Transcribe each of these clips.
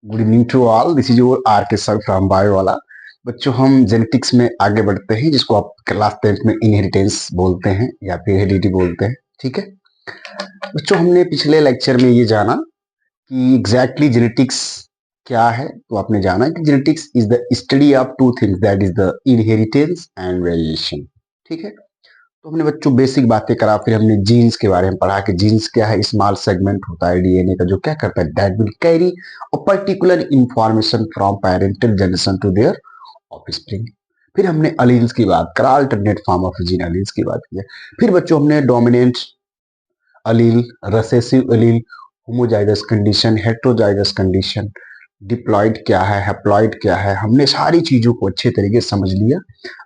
Good evening to all. This is your R K sir from bio वाला। बच्चों, हम genetics में आगे बढ़ते हैं, जिसको आप क्लास 10th में इनहेरिटेंस बोलते हैं या फिर हेरिडिटी बोलते हैं। ठीक है बच्चों, हमने पिछले लेक्चर में ये जाना कि एग्जैक्टली जेनेटिक्स क्या है। तो आपने जाना कि genetics is the study of two things, that is the inheritance and variation. ठीक है, तो हमने बच्चों बेसिक बातें करा, फिर हमने जीन्स के बारे में पढ़ा कि जीन्स क्या है। स्मॉल सेगमेंट होता है डीएनए का जो क्या करता है, that will carry a particular information from parental generation to their offspring. फिर हमने अलील्स की बात करा, alternate form of gene alleles की बात किया। फिर बच्चों हमने dominant allele, recessive allele, homozygous condition, heterozygous condition, diploid क्या है, हैप्लॉइड क्या है, हमने सारी चीजों को अच्छे तरीके से समझ लिया।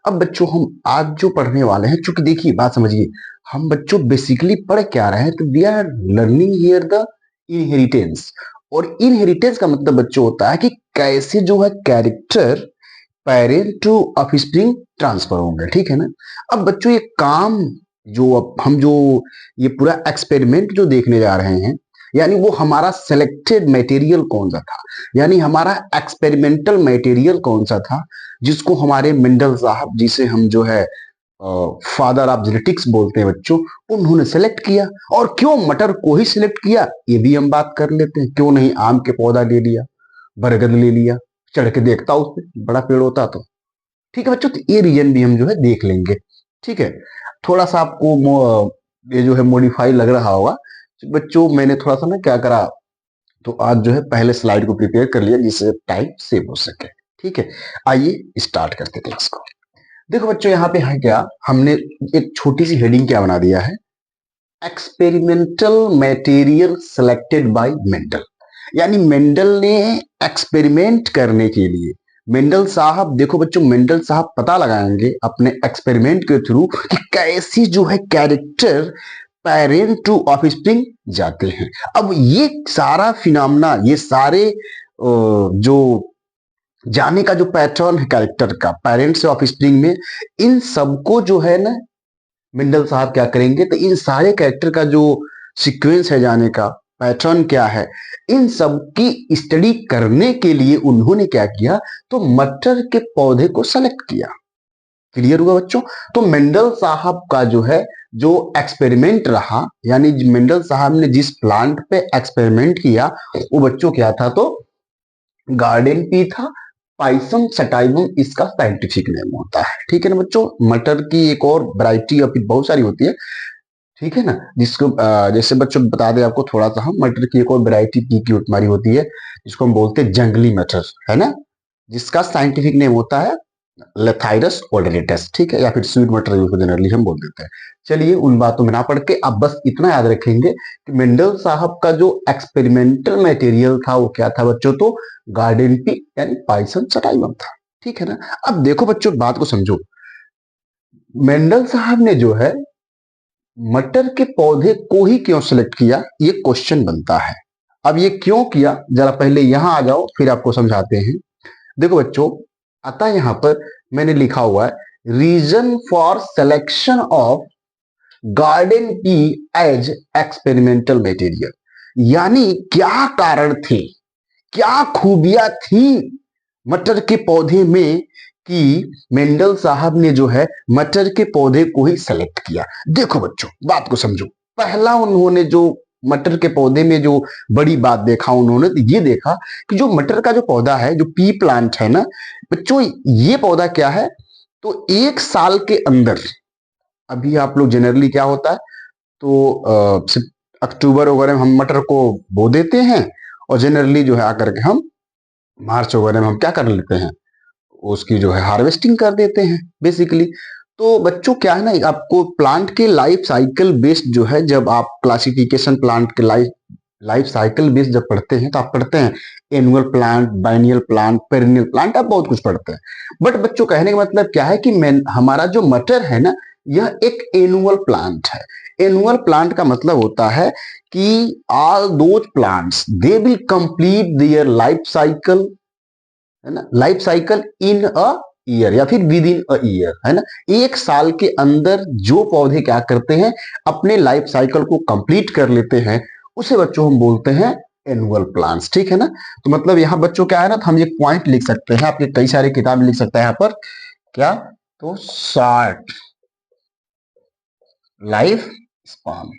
अब बच्चों हम आज जो पढ़ने वाले हैं, चूंकि देखिए बात समझिए, हम बच्चों बेसिकली पढ़ क्या रहे हैं, तो we are learning here the inheritance. और इनहेरिटेंस का मतलब बच्चों होता है कि कैसे जो है character parent to offspring transfer होंगे। ठीक है ना। अब बच्चों ये काम जो अब हम जो ये पूरा एक्सपेरिमेंट जो देखने जा रहे हैं, यानी वो हमारा सिलेक्टेड मटेरियल कौन सा था, यानी हमारा एक्सपेरिमेंटल मटेरियल कौन सा था, जिसको हमारे मेंडल साहब, जिसे हम जो है फादर ऑफ जेनेटिक्स बोलते हैं बच्चों, उन्होंने सेलेक्ट किया। और क्यों मटर को ही सिलेक्ट किया, ये भी हम बात कर लेते हैं। क्यों नहीं आम के पौधा ले लिया, बरगद ले लिया, चढ़ के देखता उस पे बड़ा पेड़ होता तो। ठीक है बच्चों, तो ये रीजन भी हम जो है देख लेंगे। ठीक है, थोड़ा सा आपको ये जो है मॉडिफाई लग रहा होगा बच्चों। मैंने थोड़ा सा ना क्या करा, तो आज जो है पहले स्लाइड को प्रिपेयर कर लिया जिससे टाइम सेव हो सके। ठीक है, आइए स्टार्ट करते क्लास को। देखो बच्चों, यहाँ पे है क्या, हमने एक छोटी सी हेडिंग क्या बना दिया है, experimental material selected by Mendel. यानी मेंडल ने एक्सपेरिमेंट करने के लिए, मेंडल साहब, देखो बच्चों, मेंडल साहब पता लगाएंगे अपने एक्सपेरिमेंट के थ्रू कि कैसी जो है कैरेक्टर पेरेंट टू ऑफस्प्रिंग जाते हैं। अब ये सारा फिनोमेना, ये सारे जो जाने का जो पैटर्न है कैरेक्टर का पेरेंट से ऑफस्प्रिंग में, इन सबको जो है ना मिंडल साहब क्या करेंगे, तो इन सारे कैरेक्टर का जो सीक्वेंस है, जाने का पैटर्न क्या है, इन सब की स्टडी करने के लिए उन्होंने क्या किया, तो मटर के पौधे को सेलेक्ट किया। क्लियर हुआ बच्चों। तो मेंडल साहब का जो है जो एक्सपेरिमेंट रहा, यानी मेंडल साहब ने जिस प्लांट पे एक्सपेरिमेंट किया, वो बच्चों क्या था, तो गार्डन पी था, पाइसम सटाइवम इसका साइंटिफिक नेम होता है। ठीक है ना बच्चों। मटर की एक और वैरायटी अभी बहुत सारी होती है, ठीक है ना, जिसको जैसे बच्चों बता दें आपको थोड़ा सा, हम मटर की एक और वैरायटी पी की तुम्हारी होती है, जिसको हम बोलते हैं जंगली मटर, है ना, जिसका साइंटिफिक नेम होता है लेथाइरस ओडोनिटस। ठीक है, या फिर स्वीट मटर जिसको जनरली हम बोल देते हैं। चलिए उन बातों में ना पढ़ के आप बस इतना याद रखेंगे कि मेंडल साहब का जो एक्सपेरिमेंटल मटेरियल था वो क्या था बच्चों, तो गार्डन पी यानी पाइसन सटाइवम था। ठीक है ना। अब देखो बच्चों, बात को समझो, मेंडल साहब ने जो है मटर के पौधे को ही क्यों सिलेक्ट किया, ये क्वेश्चन बनता है। अब ये क्यों किया, जरा पहले यहां आ जाओ, फिर आपको समझाते हैं। देखो बच्चों, अतः यहां पर मैंने लिखा हुआ है reason for selection of garden pea as experimental material. यानी क्या कारण थे, क्या खूबियां थी मटर के पौधे में कि मेंडल साहब ने जो है मटर के पौधे को ही सेलेक्ट किया। देखो बच्चों, बात को समझो। पहला उन्होंने जो मटर के पौधे में जो बड़ी बात देखा, उन्होंने तो ये देखा कि जो मटर का जो पौधा है, जो पी प्लांट है ना बच्चों, ये पौधा क्या है, तो एक साल के अंदर, अभी आप लोग जनरली क्या होता है, तो अक्टूबर वगैरह में हम मटर को बो देते हैं, और जनरली जो है आकर के हम मार्च वगैरह में हम क्या कर लेते हैं, उसकी जो है हार्वेस्टिंग कर देते हैं बेसिकली। तो बच्चों क्या है ना, आपको प्लांट के लाइफ साइकिल बेस्ड जो है, जब आप क्लासिफिकेशन प्लांट के लाइफ लाइफ साइकिल बेस्ड जब पढ़ते हैं, तो आप पढ़ते हैं annual plant, biennial plant, perennial plant, आप बहुत कुछ पढ़ते हैं। बट बच्चों कहने का मतलब क्या है कि हमारा जो मटर है ना, यह एक एनुअल प्लांट है। एनुअल प्लांट का मतलब होता है कि all those plants they will complete their life cycle, है ना, life cycle in a year या फिर विद इन अ ईयर, है ना। एक साल के अंदर जो पौधे क्या करते हैं, अपने लाइफ साइकिल को कंप्लीट कर लेते हैं, उसे बच्चों हम बोलते हैं एनुअल प्लांट्स, ठीक है ना। तो मतलब यहाँ बच्चों क्या है ना, तो हम एक पॉइंट लिख सकते हैं, आपके कई सारे किताब लिख सकते हैं यहाँ पर क्या, तो शॉर्ट लाइफ स्पान,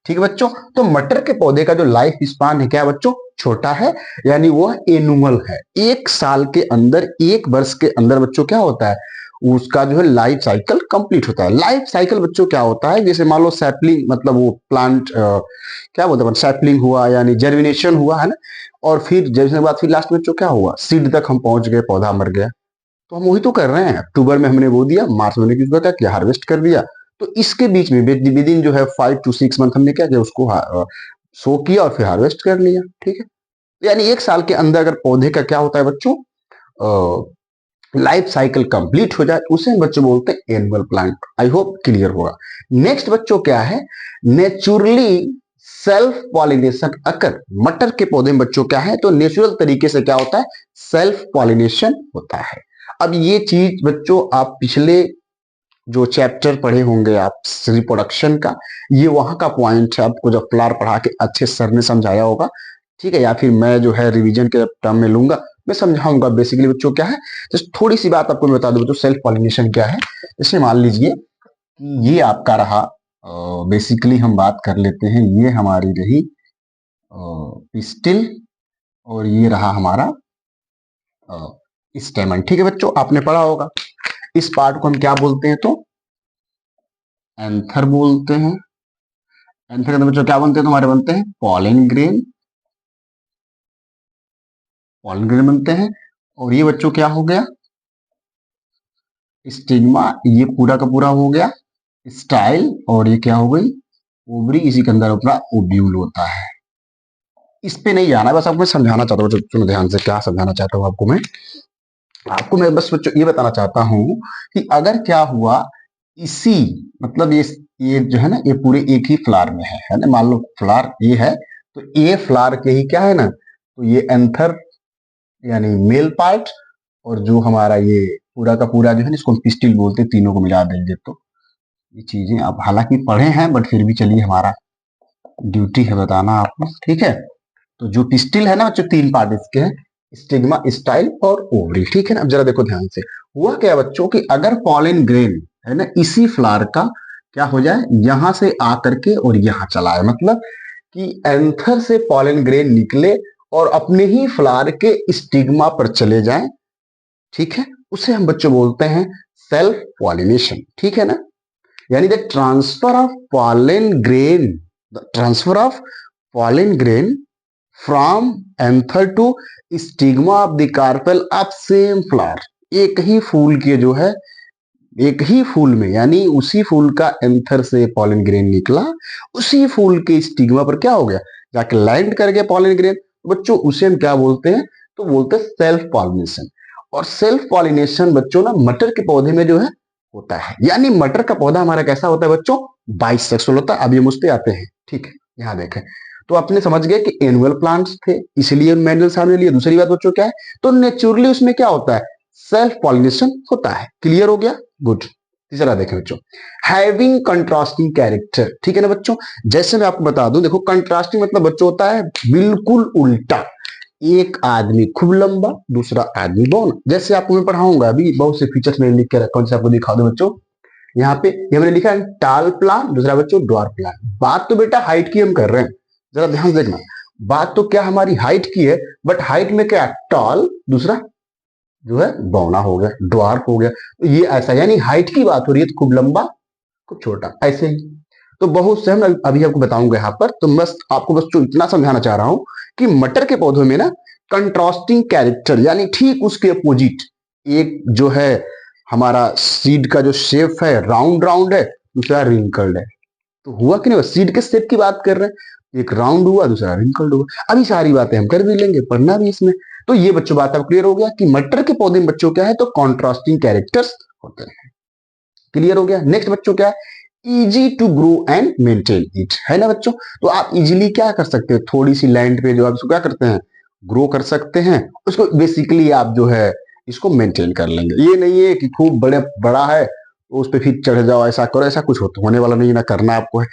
ठीक है बच्चों। तो मटर के पौधे का जो लाइफ स्पान है क्या है बच्चों, छोटा है, यानी वो एनुअल है। एक साल के अंदर, एक वर्ष के अंदर बच्चों क्या होता है, उसका जो है लाइफ साइकिल कंप्लीट होता है। लाइफ साइकिल बच्चों क्या होता है, जैसे मान लो सैपलिंग, मतलब वो प्लांट क्या बोलते हैं, सैपलिंग हुआ यानी जर्मिनेशन हुआ है ना, और फिर जर्मिनेशन के बाद फिर लास्ट में बच्चों क्या हुआ, सीड तक हम पहुंच गए, पौधा मर गया। तो हम वही तो कर रहे हैं, अक्टूबर में हमने बो दिया, मार्च में हमने क्या किया, हार्वेस्ट कर दिया। तो इसके बीच में विद इन जो है 5 to 6 मंथ हमने क्या किया, उसको सो किया और फिर हार्वेस्ट कर लिया, ठीक है। यानी एक साल के अंदर अगर पौधे का क्या होता है बच्चों, लाइफ साइकिल कंप्लीट हो जाए, उसे हम बच्चों बोलते हैं annual plant. I hope clear होगा। नेक्स्ट बच्चों क्या है, नेचुरली सेल्फ पॉलिनेशन अकर। मटर के पौधे में बच्चों क्या है, तो नेचुरल तरीके से क्या होता है, सेल्फ पॉलिनेशन होता है। अब ये चीज बच्चों आप पिछले जो चैप्टर पढ़े होंगे आप रिप्रोडक्शन का, ये वहां का पॉइंट है, आपको जब फ्लावर पढ़ा के अच्छे सर ने समझाया होगा, ठीक है, या फिर मैं जो है रिवीजन के टर्म में लूंगा, मैं समझाऊंगा। बेसिकली बच्चों क्या है, जस्ट थोड़ी सी बात आपको मैं बता दूं बच्चों, सेल्फ पॉलिनेशन क्या है। जैसे मान लीजिए कि ये आपका रहा, बेसिकली हम बात कर लेते हैं, ये हमारी रही पिस्टिल, और ये रहा हमारा स्टेमन, ठीक है बच्चों, आपने पढ़ा होगा। इस पार्ट को हम क्या बोलते हैं, तो एंथर बोलते हैं। एंथर के अंदर बच्चों क्या बनते हैं, तुम्हारे बनते हैं पॉलन ग्रेन, पॉलन ग्रेन बनते हैं। और ये बच्चों क्या हो गया, स्टिग्मा, ये पूरा का पूरा हो गया स्टाइल, और ये क्या हो गई ओवरी, इसी के अंदर अपना ओब्यूल होता है। इस पे नहीं जाना है, बस आपको मैं समझाना चाहता हूँ बच्चों, ध्यान से क्या समझाना चाहता हूँ आपको मैं बस बच्चों ये बताना चाहता हूँ कि अगर क्या हुआ, इसी मतलब ये जो है ना, ये पूरे एक ही फ्लावर में है ना, मान लो फ्लावर ये है, तो ये फ्लावर के ही क्या है ना, तो ये एंथर यानी मेल पार्ट, और जो हमारा ये पूरा का पूरा जो है ना, इसको हम पिस्टिल बोलते हैं, तीनों को मिला देंगे तो ये चीजें आप हालांकि पढ़े हैं, बट फिर भी चलिए हमारा ड्यूटी है बताना आपको, ठीक है। तो जो पिस्टिल है ना बच्चों, 3 पार्ट इसके हैं, स्टिग्मा, स्टाइल और ओवरी, ठीक है ना। अब जरा देखो ध्यान से, हुआ क्या बच्चों कि अगर पॉलन ग्रेन है ना, इसी फ्लावर का क्या हो जाए, यहां से आकर के और यहां चला है, मतलब कि एंथर से पॉलन ग्रेन निकले और अपने ही फ्लावर के स्टिग्मा पर चले जाएं, ठीक है, उसे हम बच्चों बोलते हैं सेल्फ पॉलिनेशन, ठीक है ना। यानी the transfer of pollen grain, the transfer of pollen grain from anther to stigma of the carpel of same flower. एक ही फूल के जो है, एक ही फूल में, यानी उसी फूल का एंथर से पॉलन ग्रेन निकला, उसी फूल के स्टिग्मा पर क्या हो गया, जाके लैंड कर गया पॉलन ग्रेन। बच्चों उसे हम क्या बोलते हैं, तो बोलते हैं सेल्फ पॉलिनेशन। और सेल्फ पॉलिनेशन बच्चों ना मटर के पौधे में जो है होता है, यानी मटर का पौधा हमारा कैसा होता है बच्चों, बाइसेक्सुअल होता है। अभी हम उस पे आते हैं, ठीक है, यहाँ देखें। तो आपने समझ गए कि एनुअल प्लांट्स थे, इसलिए मैनुअल सामने लिए। दूसरी बात बच्चों क्या है, तो नेचुरली उसमें क्या होता है, सेल्फ पॉलिनेशन होता है। क्लियर हो गया, गुड। तीसरा देखें बच्चों, हैविंग कंट्रास्टिंग कैरेक्टर, ठीक है ना बच्चों। जैसे मैं आपको बता दूं, देखो कंट्रास्टिंग मतलब बच्चों होता है बिल्कुल उल्टा, एक आदमी खूब लंबा, दूसरा आदमी बौना। जैसे आपको मैं पढ़ाऊंगा अभी, बहुत से फीचर्स मैंने लिख के रखा हूं, आपको दिखा दो बच्चों। यहाँ पे ये मैंने लिखा है टाल प्लान, दूसरा बच्चों ड्वार्फ प्लान। बात तो बेटा हाइट की हम कर रहे हैं, जरा ध्यान से देखना। बात तो क्या हमारी हाइट की है, बट हाइट में क्या टॉल, दूसरा जो है बौना हो गया, ड्वार्फ हो गया। तो ये ऐसा, यानी हाइट की बात हो रही है, तो खूब लंबा खूब छोटा, ऐसे ही। तो बहुत से हम अभी आपको बताऊंगा यहाँ पर। तो बस आपको बस जो इतना समझाना चाह रहा हूं कि मटर के पौधों में ना कंट्रास्टिंग कैरेक्टर, यानी ठीक उसके अपोजिट, एक जो है हमारा सीड का जो शेप है राउंड राउंड है, दूसरा रिंकल्ड है। तो हुआ कि नहीं, सीड के शेप की बात कर रहे हैं, एक राउंड हुआ, दूसरा रिंकल्ड हुआ। अभी सारी बातें हम कर भी लेंगे, पढ़ना भी इसमें। तो ये बच्चों बात अब क्लियर हो गया कि मटर के पौधे में बच्चों क्या है, तो कॉन्ट्रास्टिंग कैरेक्टर्स होते हैं। क्लियर हो गया। नेक्स्ट बच्चों क्या है, easy to grow and maintain it, है ना बच्चों। तो आप इजीली क्या कर सकते हैं, थोड़ी सी लैंड पे जो आप इसको क्या करते हैं, ग्रो कर सकते हैं। उसको बेसिकली आप जो है इसको मेंटेन कर लेंगे। ये नहीं है कि खूब बड़ा है तो उस पर फिर चढ़ जाओ, ऐसा करो, ऐसा कुछ होने वाला नहीं ना, करना आपको है।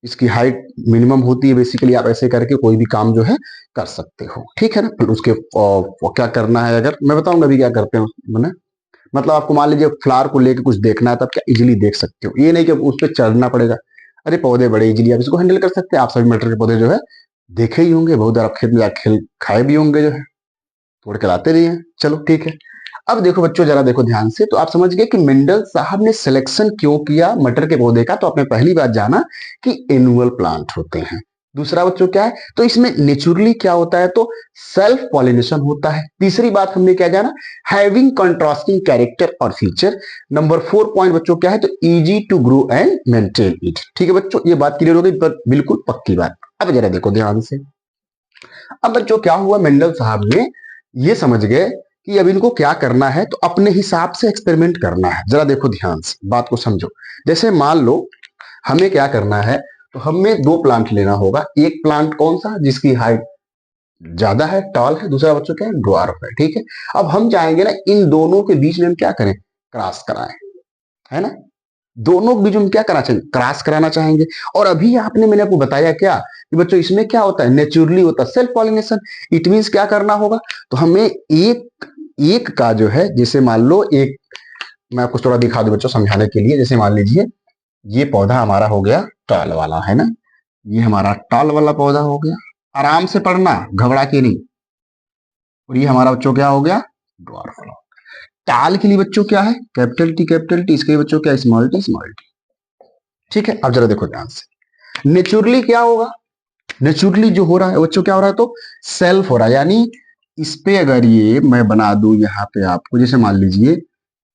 इसकी हाइट मिनिमम होती है। बेसिकली आप ऐसे करके कोई भी काम जो है कर सकते हो, ठीक है ना। फिर उसके क्या करना है, अगर मैं बताऊंगा अभी क्या करते हैं मैंने, मतलब आपको मान लीजिए फ्लावर को लेके कुछ देखना है, तब क्या इजीली देख सकते हो। ये नहीं कि उस पर चढ़ना पड़ेगा। अरे पौधे बड़े इजीली आप इसको हैंडल कर सकते हैं। आप सभी मटर के पौधे जो है देखे ही होंगे, बहुत बार आप खेत में जाके खेल खाए भी होंगे, जो है तोड़ के लाते रहिए। चलो ठीक है। अब देखो बच्चों, जरा देखो ध्यान से, तो आप समझ गए कि मेंडल साहब ने सिलेक्शन क्यों किया मटर के पौधे का। तो आपने पहली बात जाना कि एनुअल प्लांट होते हैं। दूसरा बच्चों क्या है, तो इसमें नेचुरली क्या होता है, तो सेल्फ पॉलिनेशन होता है। तीसरी बात हमने क्या जाना, हैविंग कंट्रास्टिंग कैरेक्टर और फीचर। नंबर 4 पॉइंट बच्चों क्या है, तो easy to grow and maintain it. ठीक है बच्चों, ये बात क्लियर हो गई, पर बिल्कुल पक्की बात। अब जरा देखो ध्यान से, अब बच्चों क्या हुआ, मेंडल साहब ने ये समझ गए कि अब इनको क्या करना है, तो अपने हिसाब से एक्सपेरिमेंट करना है। जरा देखो ध्यान से, बात को समझो। जैसे मान लो हमें क्या करना है, तो हमें दो प्लांट लेना होगा। एक प्लांट कौन सा, जिसकी हाइट ज्यादा है, टॉल है। दूसरा बच्चों क्या है, ड्वार्फ है। ठीक है। अब हम चाहेंगे ना इन दोनों के बीच में हम क्या करें, क्रॉस कराएं, है ना। दोनों के बीच में क्या करना चाहिए, क्रॉस कराना चाहेंगे। और अभी आपने मैंने आपको बताया क्या कि बच्चों इसमें क्या होता है, नेचुरली होता है सेल्फ पॉलिनेशन। इट मींस क्या करना होगा, तो हमें एक एक का जो है, जैसे मान लो एक, मैं आपको थोड़ा दिखा दूं बच्चों समझाने के लिए। जैसे मान लीजिए ये पौधा हमारा हो गया टाल वाला, है ना। ये हमारा टाल वाला पौधा हो गया। आराम से पढ़ना, घबरा के नहीं। और ये हमारा बच्चों क्या हो गया, ड्वार्फ वाला। टाल के लिए बच्चों क्या है, कैपिटल टी कैपिटल टी। इसके लिए बच्चों क्या, स्मॉल टी स्मॉल टी। ठीक है। अब जरा देखो ध्यान से, नेचुरली क्या होगा, नेचुरली जो हो रहा है बच्चों क्या हो रहा है, तो सेल्फ हो रहा है। यानी इस पे अगर ये मैं बना दूं यहाँ पे आपको, जैसे मान लीजिए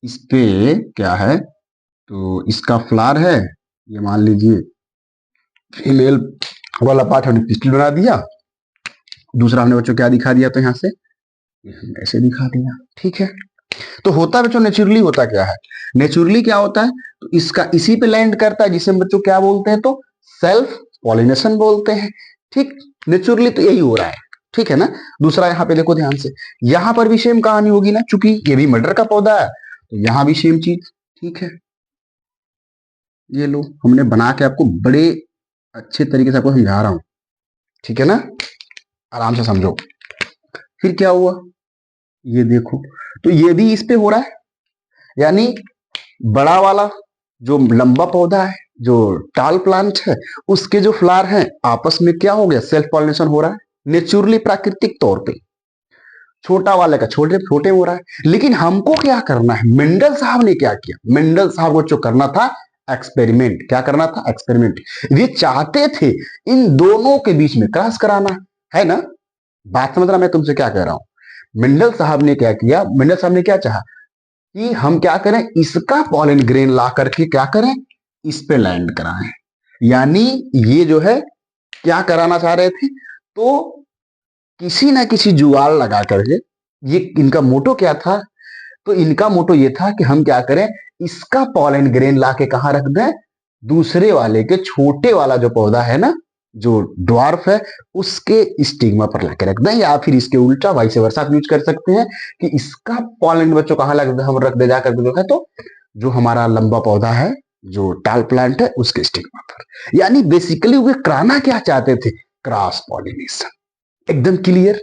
इस पे क्या है, तो इसका फ्लावर है, ये मान लीजिए फीमेल वाला पार्ट हमने पिस्टल बना दिया। दूसरा हमने बच्चों क्या दिखा दिया, तो यहाँ से ऐसे दिखा दिया। ठीक है। तो होता बच्चों नेचुरली होता क्या है, नेचुरली क्या होता है, तो इसका इसी पे लैंड करता है, जिसे हम बच्चों क्या बोलते हैं, तो सेल्फ पॉलिनेशन बोलते हैं। ठीक, नेचुरली तो यही हो रहा है। ठीक है ना। दूसरा यहाँ पे देखो ध्यान से, यहाँ पर भी सेम कहानी होगी ना, चूंकि ये भी मटर का पौधा है, तो यहाँ भी सेम चीज। ठीक है। ये लो, हमने बना के आपको बड़े अच्छे तरीके से आपको समझा रहा हूं, ठीक है ना, आराम से समझो। फिर क्या हुआ, ये देखो, तो ये भी इस पे हो रहा है। यानी बड़ा वाला जो लंबा पौधा है, जो टाल प्लांट है, उसके जो फ्लावर हैं आपस में क्या हो गया, सेल्फ पॉलिनेशन हो रहा है नेचुरली, प्राकृतिक तौर पे। छोटा वाले का छोटे छोटे हो रहा है। लेकिन हमको क्या करना है, मेंडल साहब ने क्या किया, मेंडल साहब को जो करना था एक्सपेरिमेंट, क्या करना था, एक्सपेरिमेंट। ये चाहते थे इन दोनों के बीच में क्रॉस कराना, है ना। बात समझ रहा मैं तुमसे क्या कह रहा हूं। मेंडल साहब ने क्या किया, मेंडल साहब ने क्या चाहा कि हम क्या करें, इसका पॉलन ग्रेन ला करके क्या करें, इस पे लैंड कराएं। यानी ये जो है क्या कराना चाह रहे थे, तो किसी ना किसी जुगाड़ लगा करके, ये इनका मोटो क्या था, तो इनका मोटो ये था कि हम क्या करें, इसका पॉलन ग्रेन ला के कहां रख दें, दूसरे वाले के छोटे वाला जो पौधा है ना, जो ड्वार्फ है, उसके स्टिग्मा पर लाके रख दें। या फिर इसके उल्टा वाइस वर्सा यूज कर सकते हैं कि इसका पॉलन बच्चों कहां लग दे, हम रख दे जाकर जो है, तो जो हमारा लंबा पौधा है, जो टाल प्लांट है, उसके स्टिग्मा पर। यानी बेसिकली वे कराना क्या चाहते थे, क्रॉस पॉलिनेशन। एकदम क्लियर,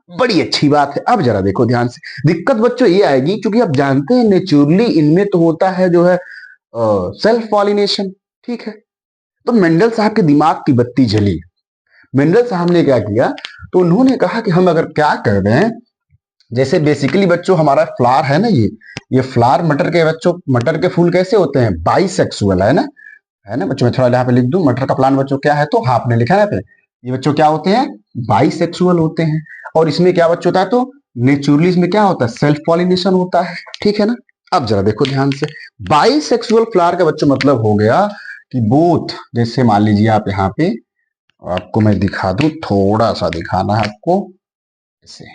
बड़ी अच्छी बात है। अब जरा देखो ध्यान से, दिक्कत बच्चों ये आएगी, क्योंकि आप जानते हैं नेचुरली इनमें तो होता है जो है सेल्फ पॉलिनेशन। ठीक है। तो मेंडल साहब के दिमाग की बत्ती जली। मेंडल साहब ने क्या किया, तो उन्होंने कहा कि हम अगर क्या कर रहे हैं, जैसे बेसिकली बच्चों हमारा फ्लावर है ना, ये फ्लावर मटर के बच्चों, मटर के फूल कैसे होते हैं, बाइसेक्सुअल, है ना। है ना बच्चों, मैं थोड़ा यहाँ पे लिख दूं, मटर का प्लांट बच्चों क्या है, तो हाँ आपने लिखा है पे, ये बच्चों क्या होते हैं, बाइसेक्सुअल होते हैं। और इसमें क्या बच्चों होता है, तो नेचुरली इसमें क्या होता है, सेल्फ पॉलिनेशन होता है। ठीक है ना। अब जरा देखो ध्यान से, बाइसेक्सुअल फ्लावर का बच्चों मतलब हो गया कि बोथ, जैसे मान लीजिए आप यहाँ पे, आपको मैं दिखा दूं, थोड़ा सा दिखाना है आपको ऐसे।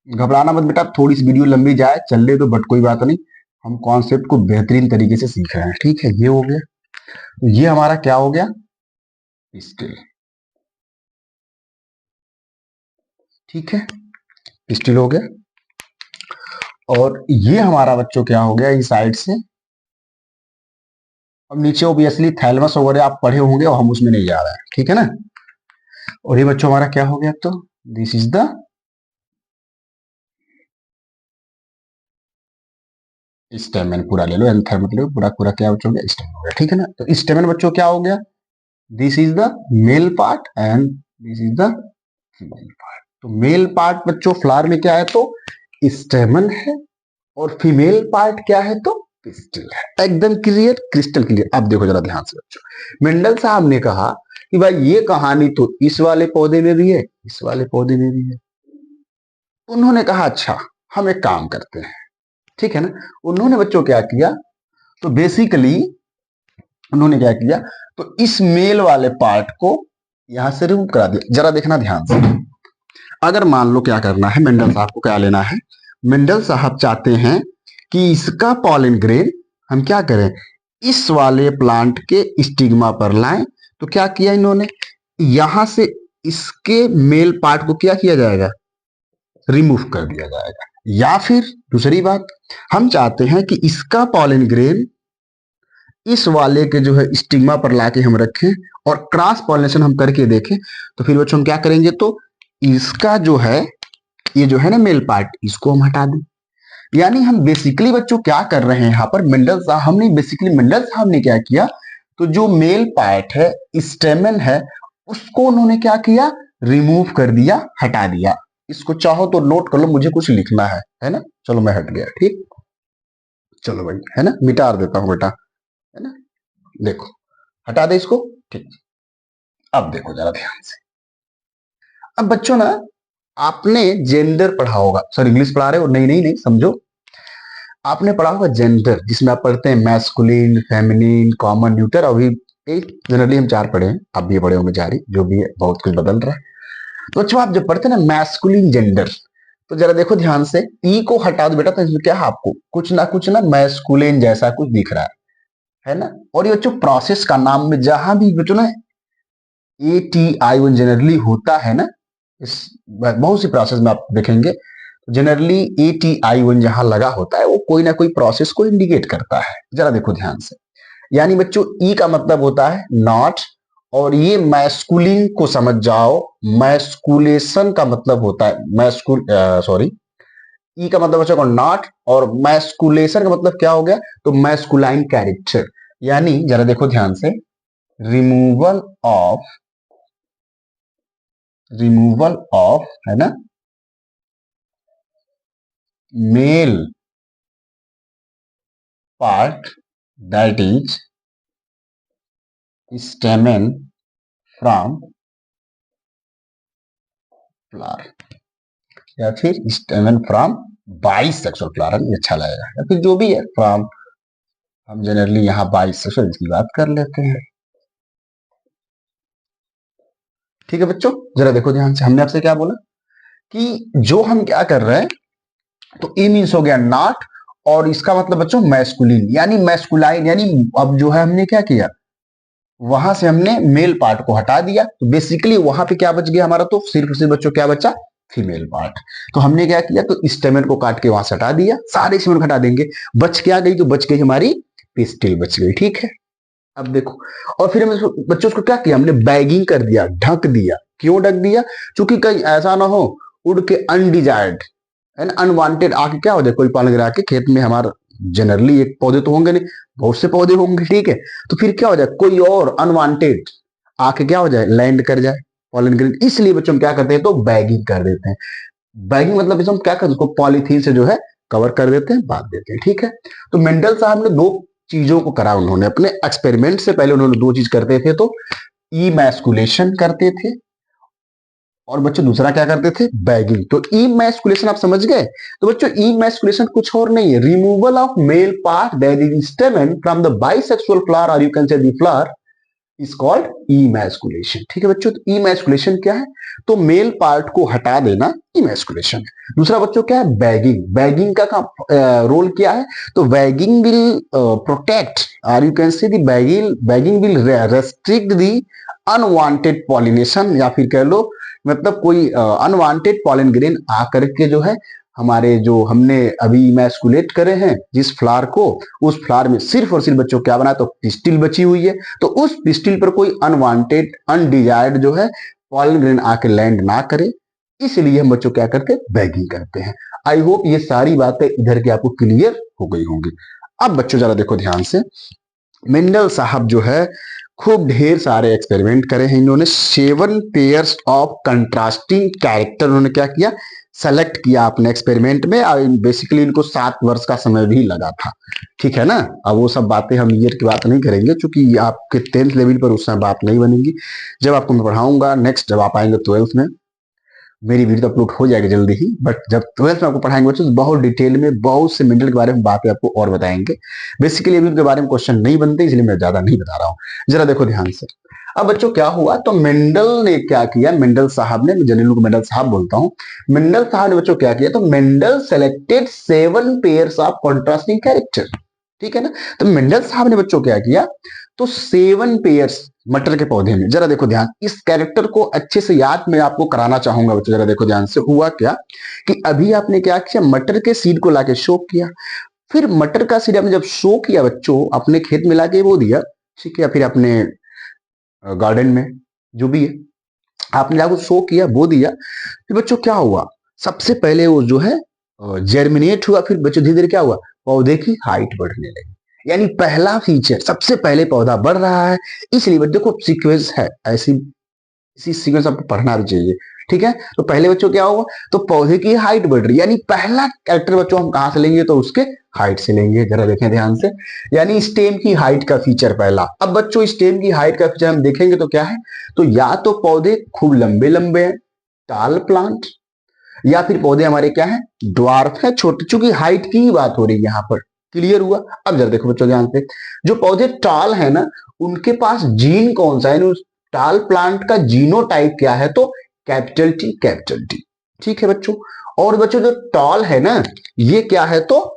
घबराना मत बेटा, थोड़ी सी वीडियो लंबी जाए चल ले तो, बट कोई बात नहीं, हम कॉन्सेप्ट को बेहतरीन तरीके से सीख रहे हैं। ठीक है, ये हो गया। तो ये हमारा क्या हो गया, पिस्टिल। ठीक है, पिस्टिल हो गया। और ये हमारा बच्चों क्या हो गया, इस साइड से अब नीचे ओबियसली थैलेमस वगैरह आप पढ़े होंगे और हम उसमें नहीं जा रहे हैं, ठीक है ना। और ये बच्चों हमारा क्या हो गया, तो दिस इज द स्टेमन, पूरा ले लो, एंथर मतलब पूरा पूरा क्या बच्चों हो गया, स्टेमन हो गया, ठीक है ना। तो स्टेमन बच्चों क्या हो गया, this is the male part and this is the female part. तो मेल पार्ट बच्चों फ्लावर में क्या है, तो स्टेमन है, और फीमेल पार्ट क्या है, तो पिस्टिल है। एकदम क्लियर, क्रिस्टल क्लियर। अब देखो जरा ध्यान से बच्चों, मेंडल साहब ने कहा कि भाई ये कहानी तो इस वाले पौधे में भी है, इस वाले पौधे में भी है। उन्होंने कहा अच्छा हम एक काम करते हैं, ठीक है ना। उन्होंने बच्चों क्या किया, तो बेसिकली उन्होंने क्या किया, तो इस मेल वाले पार्ट को यहां से रिमूव करा दिया। जरा देखना ध्यान से, अगर मान लो क्या करना है, मेंडल साहब को क्या लेना है, मेंडल साहब चाहते हैं कि इसका पॉलन ग्रेन हम क्या करें, इस वाले प्लांट के स्टिग्मा पर लाएं। तो क्या किया इन्होंने, यहां से इसके मेल पार्ट को क्या किया जाएगा, रिमूव कर दिया जाएगा। या फिर दूसरी बात, हम चाहते हैं कि इसका पॉलन ग्रेन इस वाले के जो है स्टिग्मा पर लाके हम रखें और क्रॉस पॉलिनेशन हम करके देखें। तो फिर बच्चों हम क्या करेंगे, तो इसका जो है, ये जो है ना मेल पार्ट, इसको हम हटा दें। यानी हम बेसिकली बच्चों क्या कर रहे हैं यहाँ पर, मेंडल साहब हमने बेसिकली मेंडल साहब ने क्या किया, तो जो मेल पार्ट है, स्टेमन है, उसको उन्होंने क्या किया, रिमूव कर दिया, हटा दिया। इसको चाहो तो नोट कर लो, मुझे कुछ लिखना है ना। चलो मैं हट गया, ठीक, चलो भाई, है ना, मिटा देता हूं बेटा, है ना। देखो हटा दे इसको, ठीक। अब देखो जरा ध्यान से, अब बच्चों ना आपने जेंडर पढ़ा होगा, सर इंग्लिश पढ़ा रहे हो, नहीं नहीं नहीं, समझो, आपने पढ़ा होगा जेंडर, जिसमें आप पढ़ते हैं मैस्कुलिन, फेमिनिन, कॉमन, न्यूटर। अभी जनरली हम 4 पढ़े हैं, आप भी पढ़े होंगे 4 ही, जो भी है बहुत कुछ बदल रहा है। तो अच्छा आप जब पढ़ते हैं ना मैस्कुलिन जेंडर, तो जरा देखो ध्यान से, ई को हटा दो बेटा, तो इसमें क्या है, आपको कुछ ना मैस्कुलिन जैसा कुछ दिख रहा है ना। और ये बच्चों प्रोसेस का नाम में जहां भी बच्चों ना ATI1 जनरली होता है ना, इस बहुत सी प्रोसेस में आप देखेंगे, जनरली ATI1 जहां लगा होता है वो कोई ना कोई प्रोसेस को इंडिकेट करता है। जरा देखो ध्यान से, यानी बच्चों ई का मतलब होता है नॉट, और ये मैस्कुलिन को समझ जाओ, मैस्कुलेशन का मतलब होता है मैस्कुल, सॉरी, ई का मतलब बच्चों को नॉट, और मैस्कुलेशन का मतलब क्या हो गया, तो मैस्कुलाइन कैरेक्टर। यानी जरा देखो ध्यान से, रिमूवल ऑफ, रिमूवल ऑफ, है ना, mail part that is stamen from flower, या फिर स्टेमन फ्रॉम बाइसेक्सुअल फ्लावर, ये अच्छा लगेगा, या फिर जो भी है फ्रॉम, हम जनरली यहाँ बाइसेक्सुअल की बात कर लेते हैं। ठीक है बच्चों, जरा देखो ध्यान से, हमने आपसे क्या बोला कि जो हम क्या कर रहे हैं, तो ए मीन्स हो गया नॉट, और इसका मतलब बच्चों मैस्कुलिन यानी मैस्कुलाइन, यानी अब जो है हमने क्या किया, वहां से हमने मेल पार्ट को हटा दिया, तो बेसिकली वहां पे क्या बच गया हमारा, तो सिर्फ बच्चों क्या बचा, फीमेल पार्ट। तो हमने क्या किया, तो स्टेमन को काट के वहां से हटा दिया, सारे स्टेमन हटा देंगे, बच क्या गई, तो बच गई हमारी पिस्टिल बच गई, ठीक है। अब देखो, और फिर हम बच्चों को क्या किया, हमने बैगिंग कर दिया, ढक दिया। क्यों ढक दिया, क्योंकि कहीं ऐसा ना हो उड़ के अनडिजायर्ड एंड अनवांटेड आके क्या हो जाए, कोई पालन गिरा के खेत में, हमारा जनरली एक पौधे तो होंगे नहीं, बहुत से पौधे होंगे, ठीक है। तो फिर क्या हो जाए, कोई और अनवांटेड आके क्या हो जाए, लैंड कर जाए पॉलन ग्रेन। इसलिए बच्चों हम क्या करते हैं, तो बैगिंग कर देते हैं। बैगिंग मतलब हम क्या करते हैं, उसको पॉलीथीन से जो है कवर कर देते हैं, बांध देते हैं, ठीक है। तो मेंडल साहब ने 2 चीजों को करा, उन्होंने अपने एक्सपेरिमेंट से पहले उन्होंने 2 चीज करते थे, तो इमैस्कुलेशन करते थे, और बच्चों दूसरा क्या करते थे, बैगिंग। तो इमैस्कुलेशन आप समझ गए, तो बच्चों इमैस्कुलेशन कुछ और नहीं है, removal of male part that is stamen from the bisexual flower, और you can say the flower is called emasculation, ठीक है बच्चों। तो इमैस्कुलेशन क्या है, तो मेल पार्ट को हटा देना, इमैस्कुलेशन। दूसरा बच्चों क्या है, बैगिंग। बैगिंग का रोल क्या है, तो बैगिंग विल प्रोटेक्ट, और you can say the bagging will restrict the unwanted pollination, या फिर कह लो मतलब कोई अनवांटेड पॉलन ग्रेन आकर के जो है हमारे जो हमने अभी इमेस्कुलेट करे हैं जिस फ्लावर को, उस फ्लावर में सिर्फ और सिर्फ बच्चों क्या बना, तो पिस्टिल बची हुई है। तो उस पिस्टिल पर कोई अनवांटेड अनडिजायर्ड जो है पॉलन ग्रेन आके लैंड ना करे, इसलिए हम बच्चों क्या करते हैं, बैगिंग करते हैं। आई होप ये सारी बातें इधर की आपको क्लियर हो गई होंगी। अब बच्चों जरा देखो ध्यान से, मेंडल साहब जो है खूब ढेर सारे एक्सपेरिमेंट करे हैं इन्होंने। 7 पेयर्स ऑफ कंट्रास्टिंग कैरेक्टर उन्होंने क्या किया, सेलेक्ट किया अपने एक्सपेरिमेंट में। और बेसिकली इनको 7 वर्ष का समय भी लगा था, ठीक है ना। अब वो सब बातें हम ईयर की बात नहीं करेंगे, क्योंकि आपके 10th लेवल पर उस समय बात नहीं बनेगी। जब आपको मैं पढ़ाऊंगा नेक्स्ट, जब आप आएंगे 12th में, मेरी वीडियो अपलोड हो जाएगी जल्दी ही, बट जब 12th में आपको पढ़ाएंगे बच्चों, बहुत डिटेल में बहुत से मेंडल के बारे में बातें आपको और बताएंगे। बेसिकली अभी उनके बारे में क्वेश्चन नहीं बनते, इसलिए मैं ज्यादा नहीं बता रहा हूँ। जरा देखो ध्यान से। अब बच्चों क्या हुआ, तो मेंडल ने क्या किया, मेंडल साहब ने, जनरली को मेंडल साहब बोलता हूँ, मेंडल साहब ने बच्चों क्या किया, तो Mendel selected 7 pairs of contrasting character, ठीक है ना। तो मेंडल साहब ने बच्चों क्या किया, तो 7 पेयर्स मटर के पौधे में, जरा देखो ध्यान, इस कैरेक्टर को अच्छे से याद मैं आपको कराना चाहूंगा बच्चों। जरा देखो ध्यान से, हुआ क्या कि अभी आपने क्या किया, मटर के सीड को लाके शो किया। फिर मटर का सीड आपने जब शो किया बच्चों, अपने खेत में लाके वो दिया, ठीक है, या फिर अपने गार्डन में, जो भी है, आपने जाकर शो किया, बो दिया। फिर बच्चों क्या हुआ, सबसे पहले वो जो है जर्मिनेट हुआ। फिर बच्चों धीरे धीरे क्या हुआ, पौधे की हाइट बढ़ने लगी। यानी पहला फीचर, सबसे पहले पौधा बढ़ रहा है। इसलिए बच्चों देखो सीक्वेंस है ऐसी, इसी सीक्वेंस आपको पढ़ना भी चाहिए, ठीक है। तो पहले बच्चों क्या होगा, तो पौधे की हाइट बढ़ रही है, यानी पहला कैरेक्टर बच्चों हम कहां से लेंगे, तो उसके हाइट से लेंगे। जरा देखें ध्यान से, यानी स्टेम की हाइट का फीचर पहला। अब बच्चों स्टेम की हाइट का फीचर हम देखेंगे तो क्या है, तो या तो पौधे खूब लंबे लंबे हैं, टाल प्लांट, या फिर पौधे हमारे क्या है, ड्वार्फ है, छोटे। चूंकि हाइट की ही बात हो रही है यहाँ पर, क्लियर हुआ। अब जरा देखो बच्चों ध्यान से, जो पौधे टाल है ना, उनके पास जीन कौन सा है, उस टाल प्लांट का जीनोटाइप क्या है, तो कैपिटल टी कैपिटल टी, ठीक है बच्चों। और बच्चों जो टॉल है ना, ये क्या है, तो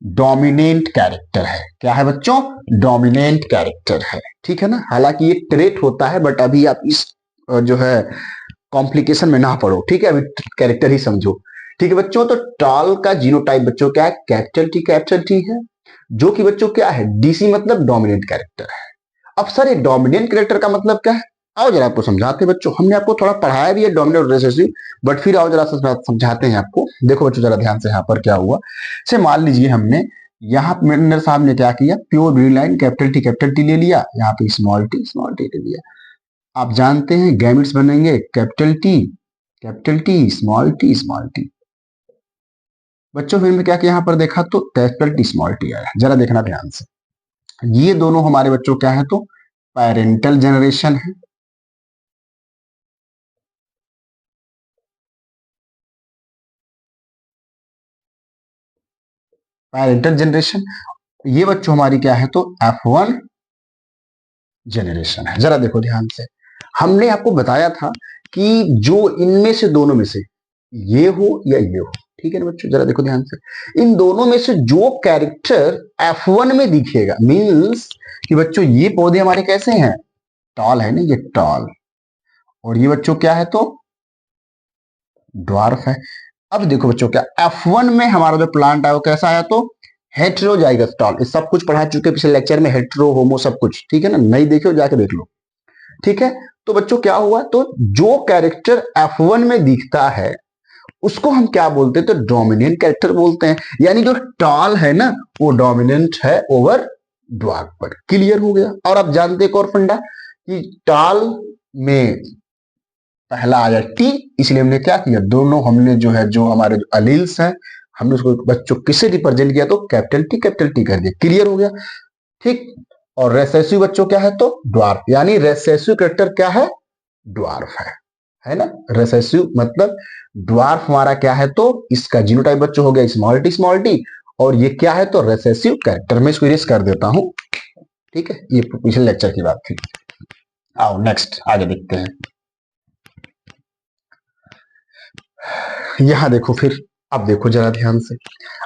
डोमिनेंट कैरेक्टर है। क्या है बच्चों, डोमिनेंट कैरेक्टर है, ठीक है ना। हालांकि ये ट्रेट होता है, बट अभी आप इस जो है कॉम्प्लिकेशन में ना पढ़ो, ठीक है, अभी कैरेक्टर ही समझो, ठीक है बच्चों। तो टॉल का जीनोटाइप बच्चों क्या है, कैपिटल टी है, जो कि बच्चों क्या है, डीसी मतलब डोमिनेंट कैरेक्टर है। अब सर ये डोमिनेंट कैरेक्टर का मतलब क्या है, आओ जरा आपको समझाते हैं बच्चों। हमने आपको थोड़ा पढ़ाया भी है डोमिनेंट और रिसेसिव, बट फिर आओ जरा समझाते हैं आपको। देखो बच्चों जरा ध्यान से, यहाँ पर क्या हुआ, से मान लीजिए हमने यहाँ मेरे साहब ने क्या किया, pure green line capital T ले लिया, यहाँ पे स्मॉल टी ले लिया। आप जानते हैं गैमेट्स बनेंगे कैपिटल टी स्मॉल टी। बच्चों फिर में क्या किया, यहाँ पर देखा तो कैपिटल टी स्मॉल टी आया। जरा देखना ध्यान से, ये दोनों हमारे बच्चों क्या है, तो पेरेंटल जनरेशन है। पेरेंटल जनरेशन, ये बच्चों हमारी क्या है, तो F1 जनरेशन है। जरा देखो ध्यान से, हमने आपको बताया था कि जो इनमें से दोनों में से ये हो या ये हो, ठीक है ना बच्चों। जरा देखो ध्यान से, इन दोनों में से जो कैरेक्टर F1 में दिखेगा, मींस कि बच्चों ये पौधे हमारे कैसे हैं, टॉल है ना, ये टॉल, और ये बच्चों क्या है, तो ड्वार्फ है। अब देखो बच्चों क्या, F1 में हमारा जो प्लांट है वो कैसा आया, तो हेटेरोजाइगस टॉल। ये सब कुछ पढ़ा चुके पिछले लेक्चर में, हेटेरो होमो सब कुछ, ठीक है ना, नहीं देखे हो जाके देख लो, ठीक है। तो बच्चों क्या हुआ, तो जो कैरेक्टर F1 में दिखता है उसको हम क्या बोलते हैं, तो डोमिनेंट कैरेक्टर बोलते हैं। यानी जो टॉल है ना, वो डोमिनेंट है ओवर ड्वार्फ पर। क्लियर हो गया। और आप जानते एक और फंडा, कि टॉल में पहला आया टी, इसलिए हमने क्या किया, दोनों हमने जो है, जो हमारे जो अलील्स हैं, हमने उसको बच्चों किससे रिप्रेजेंट किया, तो कैपिटल टी कर दिया। क्लियर हो गया, ठीक। और रेसेसिव बच्चों क्या है, तो ड्वार्फ, यानी रेसेसिव कैरेक्टर क्या है, ड्वार्फ है ना। रेसेसिव मतलब ड्वार्फ हमारा क्या है, तो इसका जीनोटाइप बच्चों हो गया स्मॉल टी, और ये क्या है, तो रेसेसिव कैरेक्टर। मैं इसको इरेज कर देता हूं, ठीक है, ये पिछले लेक्चर की बात थी। आओ नेक्स्ट आगे देखते हैं। यहां देखो फिर, अब देखो जरा ध्यान से,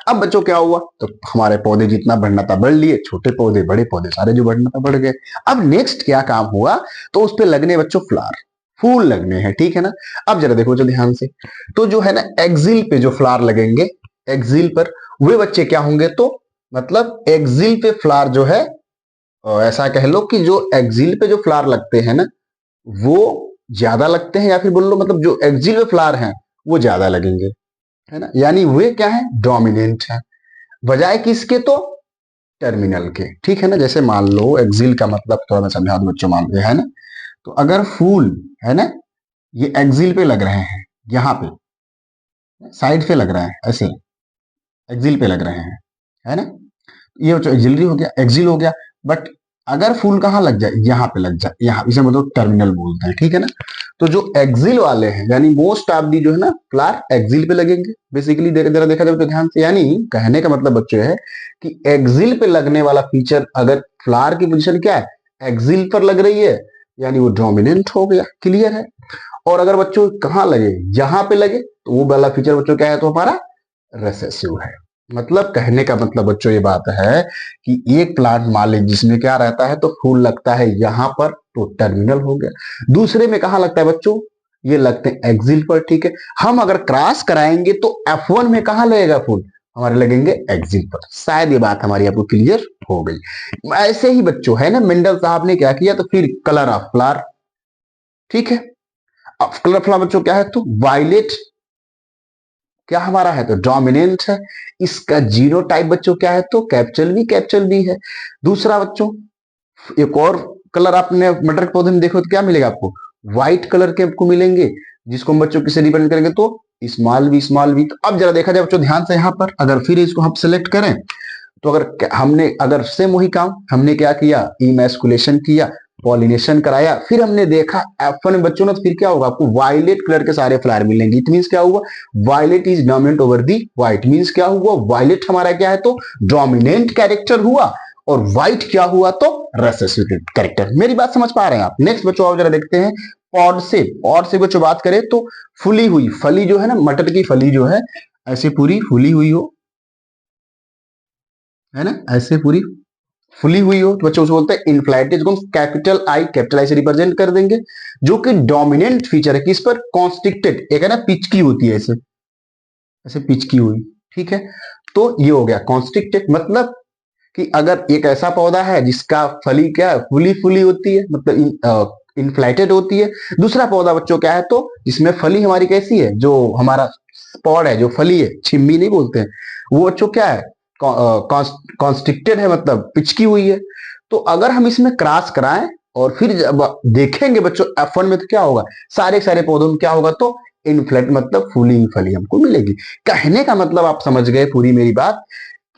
अब बच्चों क्या हुआ, तो हमारे पौधे जितना बढ़ना था बढ़ लिए, छोटे पौधे बड़े पौधे सारे जो बढ़ना था बढ़ गए। अब नेक्स्ट क्या काम हुआ, तो उस पे लगने बच्चों फ्लावर। फूल लगने हैं, ठीक है ना। अब जरा देखो जो ध्यान से, तो जो है ना एक्सिल पे जो फ्लावर लगेंगे, एक्सिल पर वे बच्चे क्या होंगे, तो मतलब एक्सिल पे फ्लावर जो है, ऐसा कह लो कि जो एक्सिल पे जो फ्लावर लगते हैं ना वो ज्यादा लगते हैं, या फिर बोल लो मतलब जो एक्सिल पे फ्लावर हैं वो ज्यादा लगेंगे, है ना। यानी वे क्या है, डोमिनेंट है, बजाय किसके, तो टर्मिनल के, ठीक है ना। जैसे मान लो एक्सिल का मतलब थोड़ा मैं समझा दूं बच्चों, मान लो है ना, तो अगर फूल है ना ये एक्सिल पे लग रहे हैं, यहाँ पे साइड पे लग रहे हैं, ऐसे एक्सिल पे लग रहे हैं, है ना, ये बच्चों एक्सिलरी हो गया, एक्सिल हो गया। बट अगर फूल कहाँ लग जाए, यहाँ पे लग जाए, यहाँ इसे मतलब टर्मिनल बोलते हैं, ठीक है ना। तो जो एक्सिल वाले हैं यानी मोस्ट ऑफ दी जो है ना फ्लावर एक्सिल पे लगेंगे बेसिकली, जरा देखा जाए तो ध्यान से, यानी कहने का मतलब बच्चों है कि एक्सिल पे लगने वाला फीचर अगर फ्लावर की पोजीशन क्या है, एक्सिल पर लग रही है, यानी वो डोमिनेंट हो गया, क्लियर है। और अगर बच्चों कहाँ लगे, यहाँ पे लगे, तो वो वाला फीचर बच्चों क्या है, तो हमारा रेसेसिव है। मतलब कहने का मतलब बच्चों ये बात है कि एक प्लांट मान लीजिए जिसमें क्या रहता है, तो फूल लगता है यहाँ पर, तो टर्मिनल हो गया। दूसरे में कहाँ लगता है बच्चों, ये लगते हैं एक्सिल पर, ठीक है। हम अगर क्रॉस कराएंगे तो F1 में कहाँ लगेगा फूल, हमारे लगेंगे एक्सिल पर। शायद ये बात हमारी आपको क्लियर हो गई। ऐसे ही बच्चों है ना, मेंडल साहब ने क्या किया, तो फिर कलर ऑफ फ्लावर, ठीक है। अब कलर ऑफ फ्लावर बच्चों क्या है, तो वायलेट क्या हमारा है, तो डोमिनेंट है। इसका जीनो टाइप बच्चों क्या है, तो कैप्चल भी है। दूसरा बच्चों एक और कलर आपने मटर के पौधे में देखो तो क्या मिलेगा आपको, व्हाइट कलर के आपको मिलेंगे, जिसको हम बच्चों किसे रिप्रेजेंट करेंगे, तो स्मॉल वी। तो अब जरा देखा जाए बच्चों ध्यान से, यहाँ पर अगर फिर इसको हम सेलेक्ट करें, तो हमने अगर सेम वही काम हमने क्या किया, इमेस्कुलेशन किया, पॉलिनेशन कराया, फिर हमने देखा F1 में बच्चों ने, तो फिर क्या होगा, आपको वायलेट कलर के सारे फ्लावर मिलेंगे। इट मींस क्या हुआ, violet is dominant over the white. Means क्या हुआ, वायलेट हमारा क्या है, तो डोमिनेंट कैरेक्टर हुआ, और व्हाइट क्या हुआ, तो रेसेसिव कैरेक्टर। मेरी बात समझ पा रहे हैं आप। नेक्स्ट बच्चों आप जरा देखते हैं पॉड से बच्चों बात करें तो फुली हुई फली जो है ना, मटर की फली जो है ऐसे पूरी फुली हुई हो, है ना, ऐसे पूरी फुली हुई हो, तो बच्चों उसको बोलते हैं इनफ्लेटेड, जिसको हम कैपिटल आई से रिप्रेजेंट कर देंगे, जो कि डोमिनेंट फीचर है किस पर, कॉन्स्ट्रिक्टेड, एक है ना पिच की होती है, ऐसे ऐसे पिच की हुई, ठीक है। तो ये हो गया कॉन्स्ट्रिक्टेड, मतलब कि अगर एक ऐसा पौधा है जिसका फली क्या है, फुली फुली होती है, मतलब इनफ्लेटेड होती है। दूसरा पौधा बच्चों क्या है, तो जिसमें फली हमारी कैसी है, जो हमारा पॉड है, जो फली है, छिम्मी नहीं बोलते हैं, वो बच्चों क्या है, कॉन्स्ट्रिक्टेड है, मतलब पिचकी हुई है। तो अगर हम इसमें क्रॉस कराएं और फिर जब देखेंगे बच्चों F1 में, तो क्या होगा, सारे सारे पौधों में क्या होगा, तो इनफ्लेट मतलब फूली फली हमको मिलेगी। कहने का मतलब आप समझ गए पूरी मेरी बात,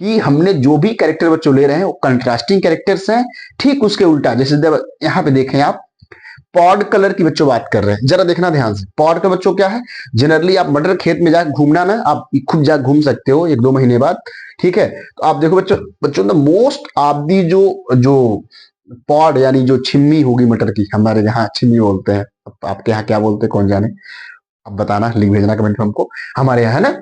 कि हमने जो भी कैरेक्टर बच्चों ले रहे हैं वो कंट्रास्टिंग कैरेक्टर्स हैं। ठीक उसके उल्टा, जैसे जब यहाँ पे देखें आप, पॉड कलर की बच्चों बात कर रहे हैं, जरा देखना ध्यान से। पॉड का बच्चों क्या है, जनरली आप मटर खेत में जाकर घूमना ना, आप खुद जाकर घूम सकते हो 1-2 महीने बाद, ठीक है। तो आप देखो बच्चों, द मोस्ट ऑफ दी जो जो पॉड यानी जो छिम्मी होगी मटर की, हमारे यहाँ छिम्मी बोलते हैं, आपके यहाँ क्या बोलते हैं कौन जाने, अब बताना, लिंक भेजना कमेंट में हमको, हमारे यहाँ है ना।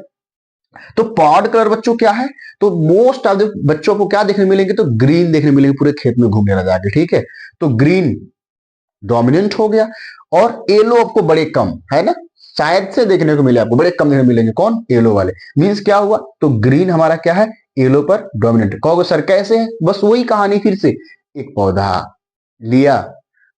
तो पॉड कलर बच्चों क्या है, तो मोस्ट ऑफ द बच्चों को क्या देखने मिलेंगे, तो ग्रीन देखने मिलेंगे पूरे खेत में घूमने लगा के, ठीक है। तो ग्रीन डोमिनेंट हो गया, और येलो आपको बड़े कम है ना, शायद से देखने को मिले, आपको बड़े कम देखने मिलेंगे, कौन, येलो वाले। मींस क्या हुआ, तो ग्रीन हमारा क्या है, येलो पर डोमिनेंट। कहोगे सर कैसे है, बस वही कहानी फिर से, एक पौधा लिया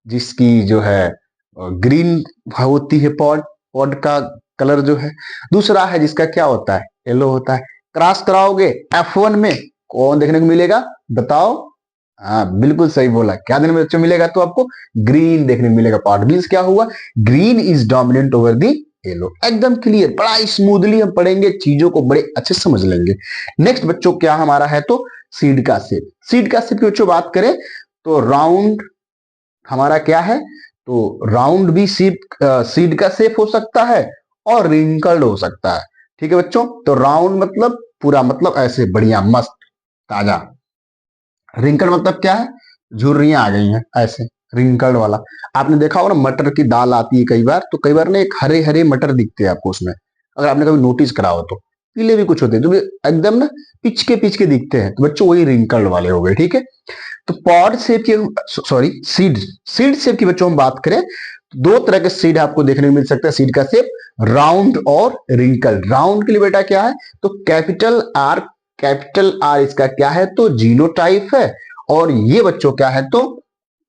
जिसकी जो है ग्रीन होती है पॉड, पॉड का कलर जो है, दूसरा है जिसका क्या होता है, येलो होता है। क्रॉस कराओगे F1 में, कौन देखने को मिलेगा, बताओ। हाँ बिल्कुल सही बोला, क्या देखने में बच्चों मिलेगा, तो आपको ग्रीन देखने को मिलेगा। पॉड मीन्स क्या हुआ, green is dominant over the yellow. एकदम क्लियर, बड़ा स्मूथली हम पढ़ेंगे, चीजों को बड़े अच्छे से समझ लेंगे। नेक्स्ट बच्चों क्या हमारा है, तो सीड का शेप। सीड का शेप की बच्चों बात करें तो राउंड हमारा क्या है, तो राउंड भी सीड का शेप हो सकता है, और रिंकल्ड हो सकता है, ठीक है बच्चों। तो राउंड मतलब पूरा, मतलब ऐसे बढ़िया मस्त ताजा। रिंकल मतलब क्या है, झुर्रियां आ गई हैं ऐसे, रिंकल वाला। आपने देखा होगा ना, मटर की दाल आती है कई बार, तो कई बार ना एक हरे हरे मटर दिखते हैं आपको उसमें, अगर आपने कभी नोटिस करा हो तो। पीले भी कुछ होते हैं, तो एकदम ना पिच के दिखते हैं, तो बच्चों वही रिंकल वाले हो गए, ठीक है। तो पॉड शेप की, सॉरी सीड शेप की बच्चों हम बात करें, दो तरह के सीड आपको देखने को मिल सकता है। सीड का शेप राउंड और रिंकल। राउंड के लिए बेटा क्या है, तो कैपिटल आर इसका क्या है, तो जीनोटाइप है। और ये बच्चों क्या है, तो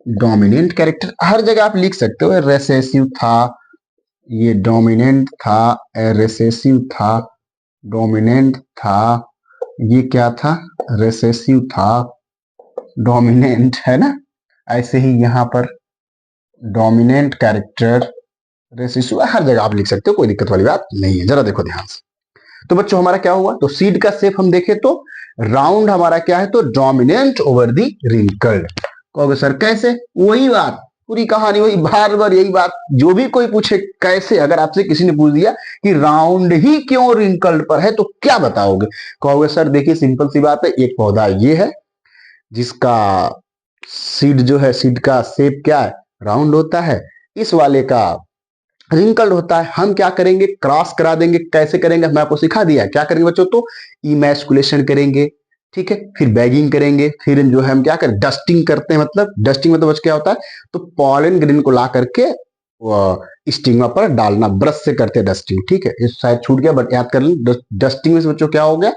डोमिनेंट कैरेक्टर। हर जगह आप लिख सकते हो, रेसेसिव था, ये डोमिनेंट था, रेसेसिव था, डोमिनेंट था, ये क्या था, रेसेसिव था, डोमिनेंट, है ना। ऐसे ही यहां पर डोमिनेंट कैरेक्टर, रेसेसिव, हर जगह आप लिख सकते हो, कोई दिक्कत वाली बात नहीं है। जरा देखो ध्यान से। तो बच्चों हमारा क्या हुआ, तो सीड का शेप हम देखें तो राउंड हमारा क्या है, तो डोमिनेंट ओवर दी रिंकल्ड। कहोगे सर कैसे, वही बात, पूरी कहानी वही, बार बार यही बात। जो भी कोई पूछे कैसे, अगर आपसे किसी ने पूछ दिया कि राउंड ही क्यों रिंकल्ड पर है, तो क्या बताओगे। कहोगे सर देखिए सिंपल सी बात है, एक पौधा ये है जिसका सीड जो है, सीड का शेप क्या है, राउंड होता है, इस वाले का रिंकल्ड होता है। हम क्या करेंगे, क्रॉस करा देंगे। कैसे करेंगे, मैं आपको सिखा दिया क्या करेंगे बच्चों, तो इमैस्कुलेशन करेंगे, ठीक है, फिर बैगिंग करेंगे, फिर जो है हम क्या करें, डस्टिंग करते हैं। मतलब डस्टिंग में तो बच्चे क्या होता है, तो पॉलन ग्रेन को ला करके स्टिंगमा पर डालना, ब्रश से करते हैं डस्टिंग, ठीक है। ये शायद छूट गया बट याद कर लें। डस्टिंग में से बच्चों क्या हो गया,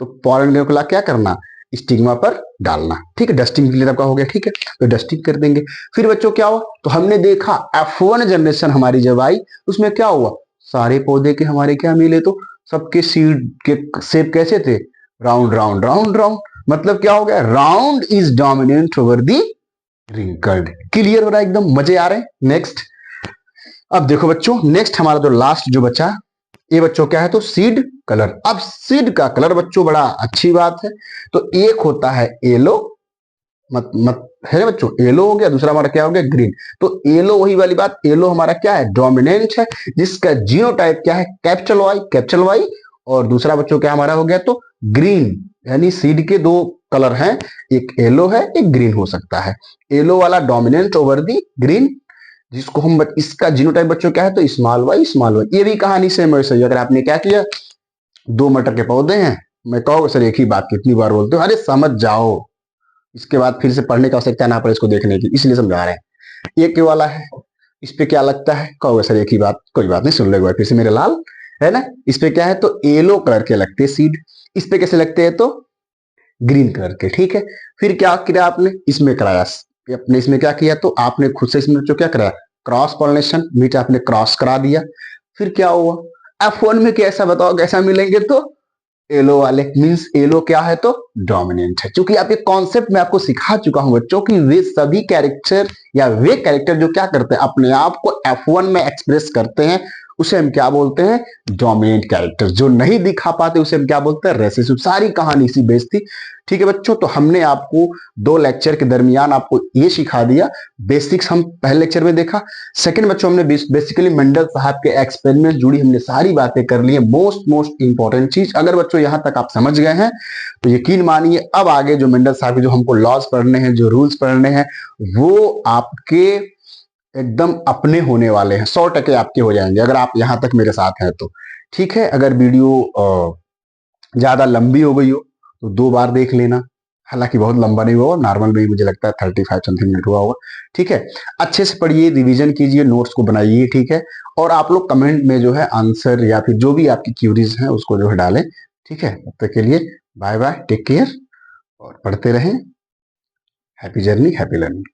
तो पॉलन ग्रेन को ला क्या करना, स्टिग्मा पर डालना, ठीक है। डस्टिंग के लिए आपका हो गया, ठीक है, तो डस्टिंग कर देंगे। फिर बच्चों क्या हुआ, तो हमने देखा F1 जनरेशन हमारी जब आई, उसमें क्या हुआ, सारे पौधे के हमारे क्या मिले, तो सबके सीड के शेप कैसे थे, राउंड राउंड राउंड राउंड। मतलब क्या हो गया, round is dominant over the wrinkled. Clear हो रहा है एकदम, मजे आ रहे हैं। नेक्स्ट, अब देखो बच्चों, नेक्स्ट हमारा जो लास्ट जो बचा, ये बच्चों क्या है, तो सीड कलर। अब सीड का कलर बच्चों बड़ा अच्छी बात है, तो एक होता है येलो, मत है बच्चों, येलो हो गया, दूसरा हमारा क्या हो गया, ग्रीन। तो येलो वही वाली बात, येलो हमारा क्या है, डोमिनेंट है, जिसका जीनोटाइप क्या है, कैपिटल वाई, कैपिटल वाई। और दूसरा बच्चों क्या हमारा हो गया, तो ग्रीन। यानी सीड के दो कलर हैं, एक येलो है, एक ग्रीन हो सकता है। येलो वाला डोमिनेंट ओवर दी ग्रीन, जिसको हम इसका जीनोटाइप बच्चों क्या है, तो स्मॉल वाई स्मॉल वाई। ये भी कहानी सेम वैसे ही। अगर आपने क्या किया, दो मटर के पौधे हैं, मैं कहोगे सर एक ही बात कितनी बार बोलते हो, अरे समझ जाओ, इसके बाद फिर से पढ़ने की आवश्यकता ना पड़े इसको देखने की, इसलिए समझा रहे हैं। एक वाला है, इस पे क्या लगता है, कहोगे सर एक ही बात, कोई बात नहीं, सुन लो एक बार फिर से मेरे लाल, है ना। इस पे क्या है, तो येलो कलर के लगते हैं सीड, इस पे कैसे लगते हैं, तो ग्रीन कलर के, ठीक है। फिर क्या किया आपने, इसमें कराया, अपने इसमें क्या किया, तो आपने खुद से इसमें जो क्या कराया, क्रॉस पॉलिनेशन, मीट आपने क्रॉस करा दिया। फिर क्या हुआ, F1 में कैसा बताओ, कैसा मिलेंगे, तो येलो वाले, मींस येलो क्या है, तो डोमिनेंट है। क्योंकि आप ये कॉन्सेप्ट मैं आपको सिखा चुका हूं बच्चों की, वे सभी कैरेक्टर या वे कैरेक्टर जो क्या करते हैं, अपने आप को F1 में एक्सप्रेस करते हैं, उसे हम क्या बोलते हैं, डोमिनेंट कैरेक्टर। जो नहीं दिखा पाते उसे हम क्या बोलते हैं, रेसेसिव। सारी कहानी इसी बेस थी, ठीक है बच्चों। तो हमने आपको 2 लेक्चर के दरमियान आपको ये सिखा दिया, बेसिक्स हम पहले लेक्चर में देखा। सेकंड बच्चों हमने बेसिकली मेंडल साहब के एक्सपेरिमेंट जुड़ी हमने सारी बातें कर ली है। मोस्ट इंपॉर्टेंट चीज, अगर बच्चों यहां तक आप समझ गए हैं तो यकीन मानिए अब आगे जो मेंडल साहब के जो हमको लॉज पढ़ने हैं, जो रूल्स पढ़ने हैं, वो आपके एकदम अपने होने वाले हैं, 100% आपके हो जाएंगे अगर आप यहां तक मेरे साथ हैं तो, ठीक है। अगर वीडियो ज्यादा लंबी हो गई हो तो 2 बार देख लेना, हालांकि बहुत लंबा नहीं हुआ, नॉर्मल में ही मुझे लगता है 35 समथिंग मिनट हुआ होगा, ठीक है। अच्छे से पढ़िए, रिवीजन कीजिए, नोट्स को बनाइए, ठीक है। और आप लोग कमेंट में जो है आंसर या फिर जो भी आपकी क्यूरीज हैं उसको जो है डालें, ठीक है। तब तक के लिए बाय बाय, टेक केयर, और पढ़ते रहें। Happy journey, happy learning.